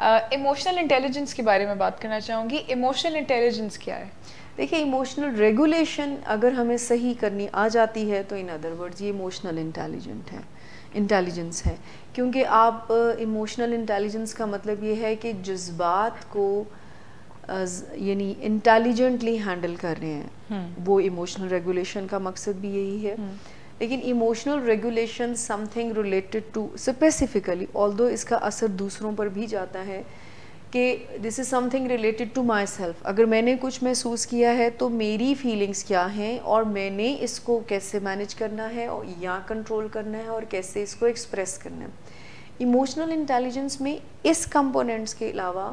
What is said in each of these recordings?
Emotional intelligence کے بارے میں بات کرنا چاہوں گی. ایموشنل انٹیلیجنس کیا ہے؟ دیکھیے ایموشنل ریگولیشن اگر ہمیں صحیح کرنی آ جاتی ہے تو ان ادر ورڈز یہ ایموشنل انٹیلیجنس ہے. کیونکہ آپ ایموشنل انٹیلیجنس کا مطلب یہ ہے کہ جذبات کو یعنی انٹیلیجنٹلی ہینڈل کر رہے ہیں. وہ ایموشنل ریگولیشن کا مقصد بھی یہی ہے. لیکن emotional regulation something related to specifically although اس کا اثر دوسروں پر بھی جاتا ہے کہ this is something related to myself. اگر میں نے کچھ محسوس کیا ہے تو میری فیلنگس کیا ہیں اور میں نے اس کو کیسے مینیج کرنا ہے اور یا کنٹرول کرنا ہے اور کیسے اس کو ایکسپریس کرنا ہے. ایموشنل انٹیلیجنس میں اس کمپوننٹس کے علاوہ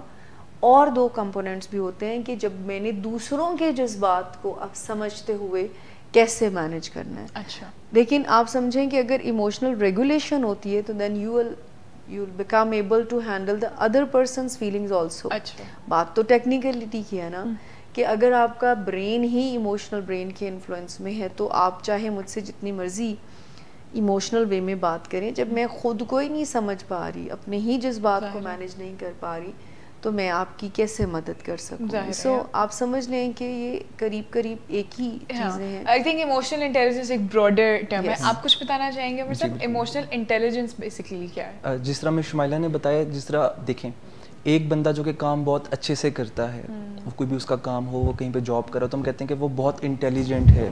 اور 2 کمپوننٹس بھی ہوتے ہیں کہ جب میں نے دوسروں کے جذبات کو اب سمجھتے ہوئے کیسے مینیج کرنا ہے. اچھا. لیکن آپ سمجھیں کہ اگر ایموشنل ریگولیشن ہوتی ہے تو then you will become able to handle the other person's feelings also. بات تو ٹیکنیکلٹی کی ہے نا کہ اگر آپ کا برین ہی ایموشنل برین کے انفلوئنس میں ہے تو آپ چاہے مجھ سے جتنی مرضی ایموشنل وے میں بات کریں, جب میں خود کو ہی نہیں سمجھ پا رہی, اپنے ہی جذبات کو مینیج نہیں کر پا رہی, تو میں آپ کی کیسے مدد کر سکوں. سو آپ سمجھ لیں کہ یہ قریب ایک ہی چیزیں ہیں. آئی تھنک ایموشنل انٹیلیجنس ایک براڈر ٹرم ہے. آپ کچھ بتانا چاہیں گے عمر صاحب ایموشنل انٹیلیجنس بیسیکلی کیا ہے؟ جس طرح میں شمائلہ نے بتایا, جس طرح دیکھیں ایک بندہ جو کہ کام بہت اچھے سے کرتا ہے, کوئی بھی اس کا کام ہو, وہ کہیں پہ جاب کر رہا ہو, تو ہم کہتے ہیں کہ وہ بہت انٹیلیجنٹ ہے,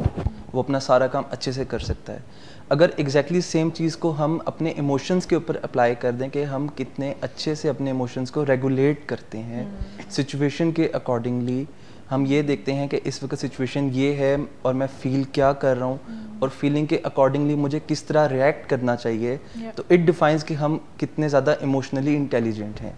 وہ اپنا سارا کام اچھے سے کر سکتا ہے. اگر ایگزیکٹلی سیم چیز کو ہم اپنے ایموشنس کے اوپر اپلائی کر دیں کہ ہم کتنے اچھے سے اپنے ایموشنس کو ریگولیٹ کرتے ہیں سچویشن کے اکارڈنگلی, ہم یہ دیکھتے ہیں کہ اس وقت سچویشن یہ ہے اور میں فیل کیا کر رہا ہوں اور فیلنگ کے اکارڈنگلی مجھے کس طرح ریئیکٹ کرنا چاہیے, تو اٹ ڈیفائنس کہ ہم کتنے زیادہ ایموشنلی انٹیلیجنٹ ہیں.